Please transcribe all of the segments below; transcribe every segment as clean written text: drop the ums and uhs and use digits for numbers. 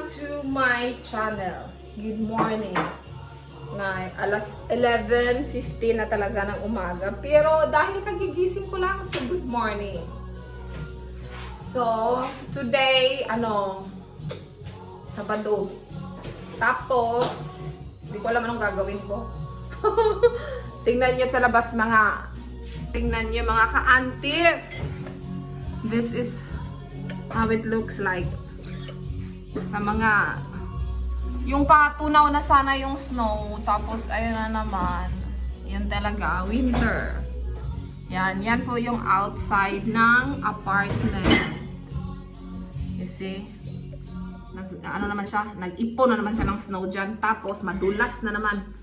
Welcome to my channel. Good morning. Ngay, alas 11:15 na talaga ng umaga. Pero dahil kagigising ko lang sa good morning. So, today, Sabado. Tapos, hindi ko alam anong gagawin ko. Tingnan nyo sa labas tingnan nyo mga ka-aunties. This is how it looks like. Sa mga, yung patunaw na sana yung snow, tapos ayun na naman, yan talaga, winter. Yan po yung outside ng apartment. You see? Nag-ipon na naman siya ng snow dyan, tapos madulas na naman.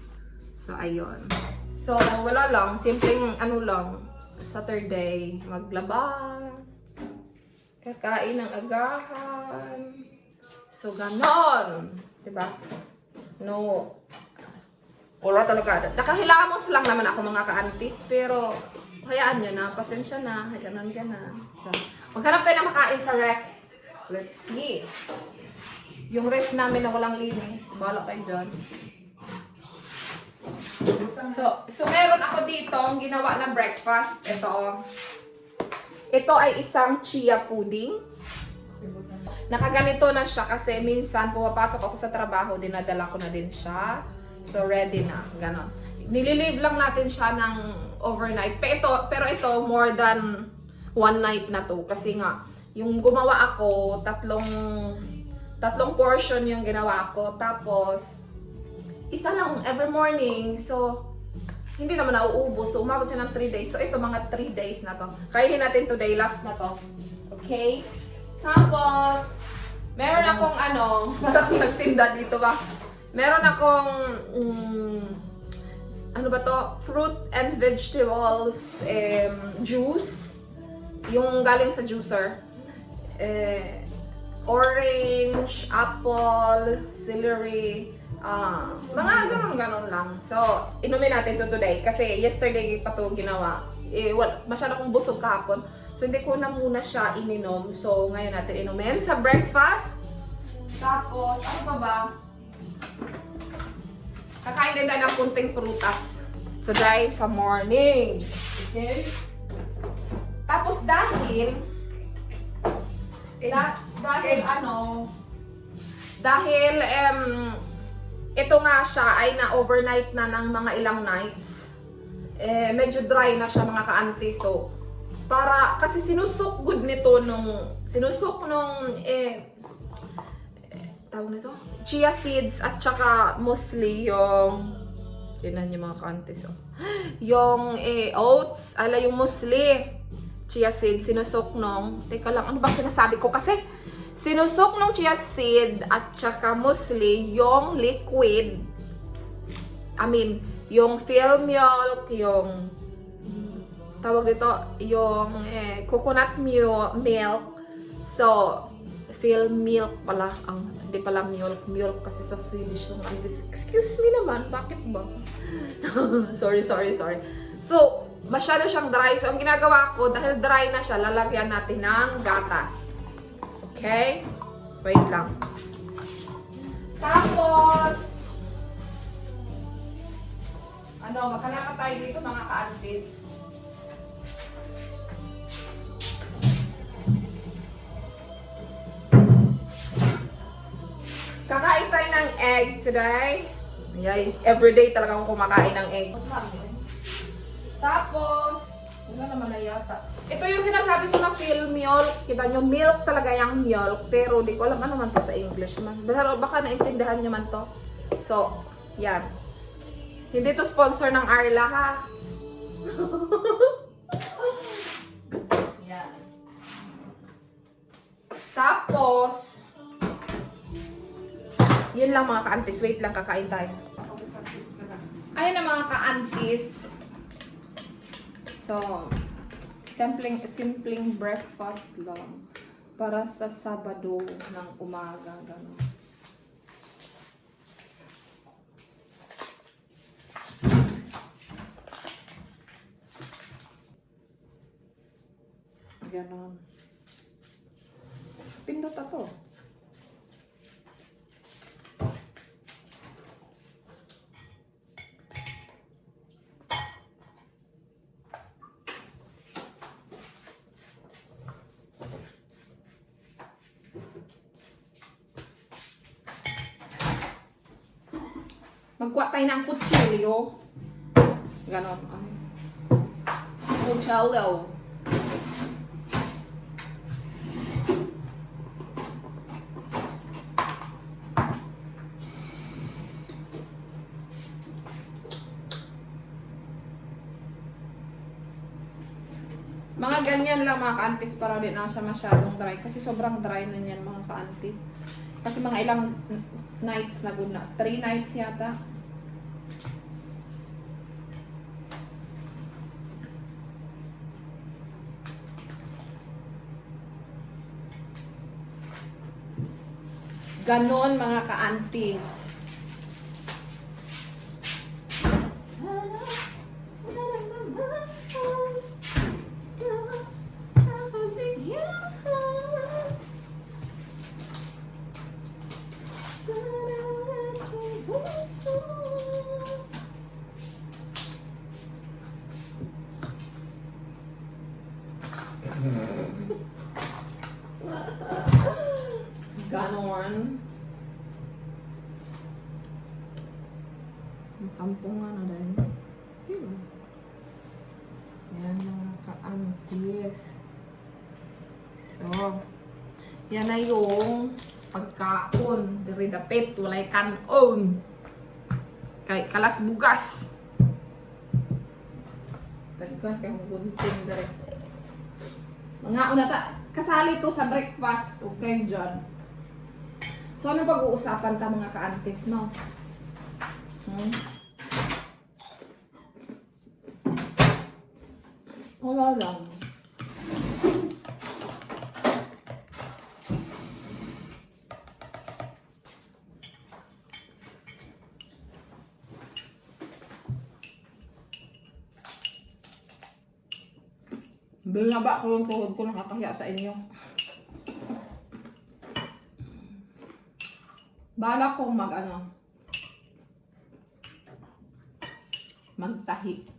So, ayun. So, wala lang, simpleng Saturday, maglaba, kakain ng agahan. So, ganon. Diba? No. Wala talaga. Nakahilamos lang naman ako mga ka-aunties, pero hayaan nyo na. Pasensya na. Ganon ka na. So, maghanap tayo na makain sa ref. Let's see. Yung ref namin na walang linis. Bahala kayo dyan. So meron ako dito ang ginawa na breakfast. Ito ay isang chia pudding. Nakaganito na siya kasi minsan pumapasok ako sa trabaho, dinadala ko na din siya. So ready na, ganon. Nililive lang natin siya ng overnight. Pero ito more than one night na to kasi nga yung gumawa ako, tatlong portion yung ginawa ko, tapos isa lang every morning. So hindi naman nauubos. So umabot siya ng 3 days. So ito mga 3 days na to. Kainin natin today, last na to. Okay? Tapos meron akong parang nagtinda dito ba? Meron akong fruit and vegetables juice. Yung galing sa juicer. Orange, apple, celery, mga ganon lang. So, inumin natin to today kasi yesterday pa to ginawa. Masyado akong busog kahapon. So, hindi ko na muna siya ininom. So, ngayon natin inumin sa breakfast. Tapos, ano pa ba? Kakain din tayo ng kunting prutas. So, guys, sa morning. Okay? Tapos, dahil ito nga siya ay na-overnight na ng mga ilang nights. Medyo dry na siya mga ka-auntie. So, kasi sinusok good nito tawag nito? Chia seeds at saka mostly yung yun yung mga ka-aunties. Yung oats, yung mostly chia seeds, sinusok teka lang, ano ba sinasabi ko kasi? Sinusok chia seed at saka mostly yung liquid. Yung fill milk, yung tawag dito, yung coconut milk. So, fill milk pala. Hindi pala milk kasi sa Swedish yung excuse me naman, bakit ba? sorry. So, masyado siyang dry. So, ang ginagawa ko, dahil dry na siya, lalagyan natin ng gatas. Okay? Wait lang. Tapos, makalaka tayo dito mga ka-aunties. Kakain tayo ng egg today. Everyday talaga akong kumakain ng egg. Tapos, wala naman na yata. Ito yung sinasabi ko na fill milk. Kita nyo, milk talaga yung milk. Pero di ko alam ano man to sa English. Pero baka naintindihan nyo man to. So, yan. Hindi to sponsor ng Arla, ha? Yan. Tapos, yun lang mga ka-aunties. Wait lang, kakain tayo. Ayun na mga ka-aunties. So, simpleng breakfast lang para sa Sabado ng umaga. Gano'n. Ganon. Pindot to. Magkuha tayo ng kutsilyo. Ganon. Kutsilyo. Mga ganyan lang mga ka-aunties para din na siya masyadong dry. Kasi sobrang dry na niyan mga ka-aunties. Kasi mga ilang nights na good na. 3 nights yata. Ganon mga ka-aunties. Ganon. Sampung nga na rin. Diba? Yan mga ka-aunties. So, yan na yung pagkaon. Dari dapit, walay kanon. Kay kalas bugas. Tagkan kay gunting dari. Mga una kasali to sa breakfast. Okay, John. So, ano pag-uusapan ta mga ka-aunties, no? Wala lang. Binaba ko yung tuhod ko, nakakahiya sa inyo. Balak kong magtahi.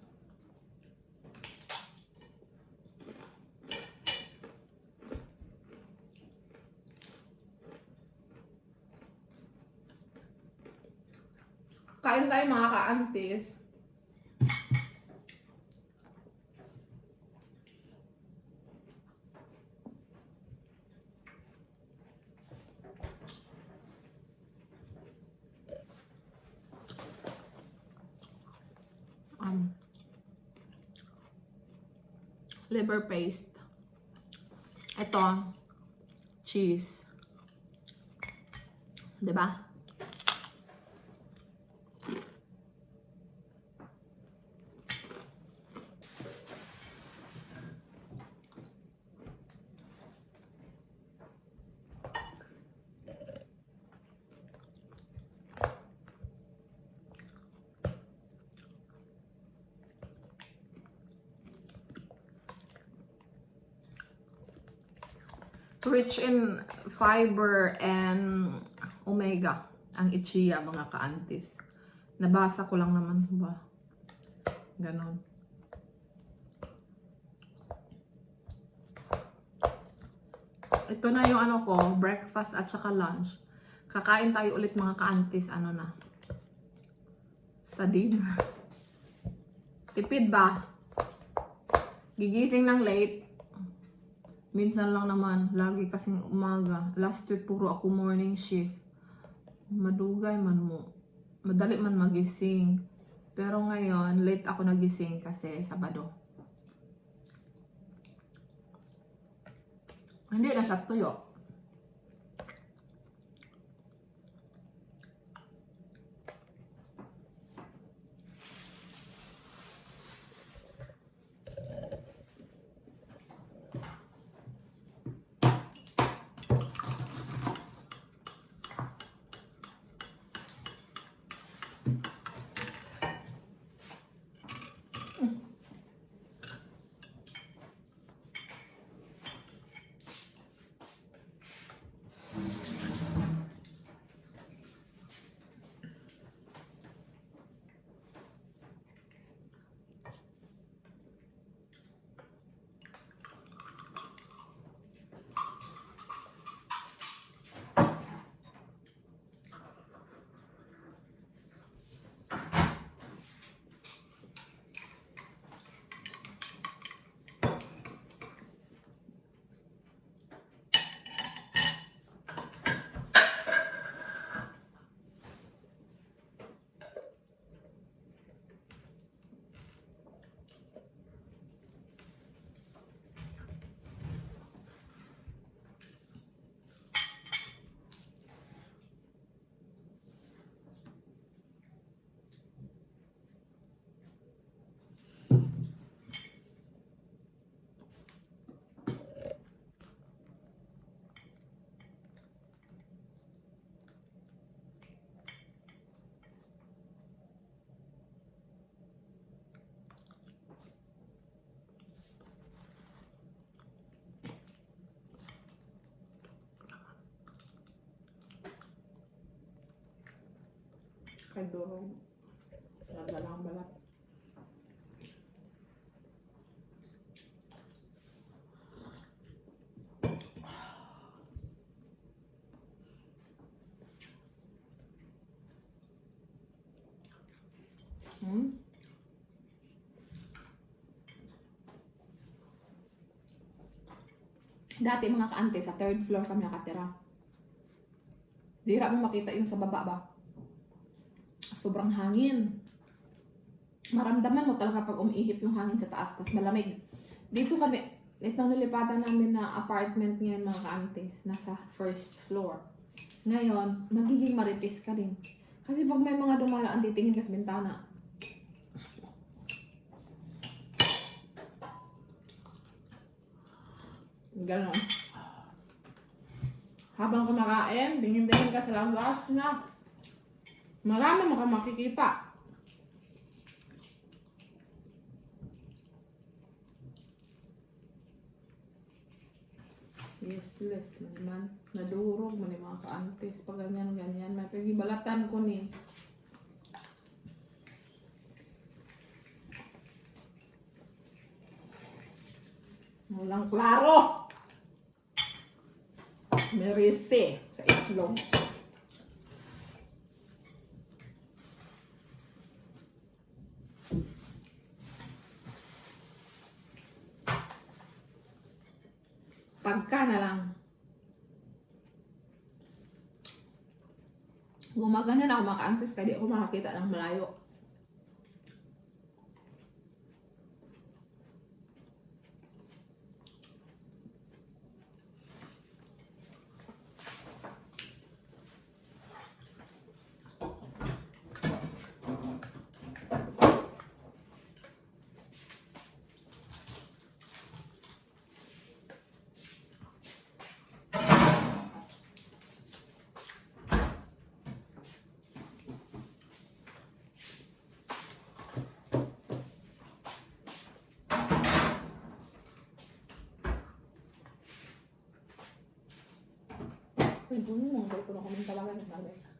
Kain tayo mga ka-aunties. Liver paste. Ito, cheese. Diba? Rich in fiber and omega ang ichiya mga ka-aunties. Nabasa ko lang naman ba. Ganon. Ito na yung ano ko, breakfast at saka lunch. Kakain tayo ulit mga ka-aunties, ano na. Sa dinner. Tipid ba? Gigising ng late. Minsan lang naman, lagi kasing umaga. Last week, puro ako morning shift. Madugay man mo. Madali man magising. Pero ngayon, late ako nagising kasi Sabado. Hindi na siya tuyo. Kay Durong. Nadala ang balat. Dati mga kaante, sa third floor kami nakatira. Dira mo makita yung sa baba ba? Sobrang hangin. Maramdaman mo talaga pag umiihip yung hangin sa taas, tas malamig. Dito kami, itong nilipatan namin na apartment ngayon mga kaantes, nasa first floor. Ngayon, magiging marites ka rin. Kasi pag may mga dumaraan, titingin ka sa bintana. Ganon. Habang kumakain, tingin-tingin ka sa labas na marami mo ka makikita. Useless man naman. Nadurog man yung mga kaantes. Pag ganyan-ganyan. May pagibalatan ko ni. Walang klaro. Merise sa itlog. Pagka na lang gumagana na ako makaantes kaya di ako makakita ng malayo. Ay, bunyi mo. Hindi ko na kumang talaga ng